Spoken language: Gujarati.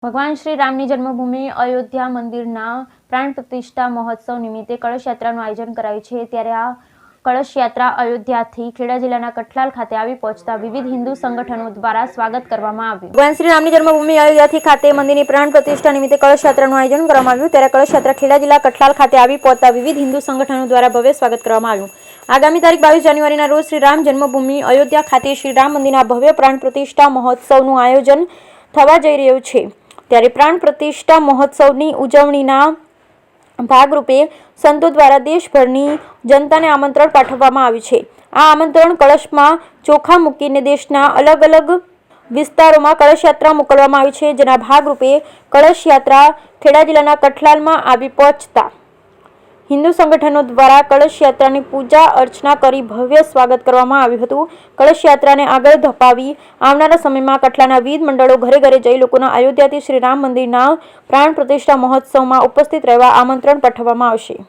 ભગવાન શ્રી રામની જન્મભૂમિ અયોધ્યા મંદિરના પ્રાણ પ્રતિષ્ઠા મહોત્સવ નિમિત્તે કળશ યાત્રાનું આયોજન કરાયું છે। ત્યારે આ કળશ યાત્રા અયોધ્યાથી ખેડા જિલ્લાના કઠલાલ ખાતે આવી પહોંચતા વિવિધ હિન્દુ સંગઠનો દ્વારા સ્વાગત કરવામાં આવ્યું। ભગવાન શ્રી રામની જન્મભૂમિ અયોધ્યાથી ખાતે મંદિરની પ્રાણ પ્રતિષ્ઠા નિમિત્તે કળશ યાત્રાનું આયોજન કરવામાં આવ્યું। ત્યારે કળશ યાત્રા ખેડા જિલ્લા કઠલાલ ખાતે આવી પહોંચતા વિવિધ હિન્દુ સંગઠનો દ્વારા ભવ્ય સ્વાગત કરવામાં આવ્યું। આગામી તારીખ 22 જાન્યુઆરીના રોજ શ્રી રામ જન્મભૂમિ અયોધ્યા ખાતે શ્રી રામ મંદિરના ભવ્ય પ્રાણ પ્રતિષ્ઠા મહોત્સવનું આયોજન થવા જઈ રહ્યું છે। ત્યારે પ્રાણ પ્રતિષ્ઠા મહોત્સવની ઉજવણીના ભાગરૂપે સંતો દ્વારા દેશભરની જનતાને આમંત્રણ પાઠવવામાં આવ્યું છે। આ આમંત્રણ કળશમાં ચોખા મૂકીને દેશના અલગ અલગ વિસ્તારોમાં કળશ યાત્રા મોકલવામાં આવી છે। જેના ભાગરૂપે કળશ યાત્રા ખેડા જિલ્લાના કઠલાલમાં આવી પહોંચતા હિન્દુ સંગઠનો દ્વારા કળશ યાત્રાની પૂજા અર્ચના કરી ભવ્ય સ્વાગત કરવામાં આવ્યું હતું। કળશ યાત્રાને આગળ ધપાવી આવનારા સમયમાં કઠલાના વિવિધ મંડળો ઘરે ઘરે જઈ લોકોના અયોધ્યાથી શ્રી રામ મંદિરના પ્રાણ પ્રતિષ્ઠા મહોત્સવમાં ઉપસ્થિત રહેવા આમંત્રણ પાઠવવામાં આવશે।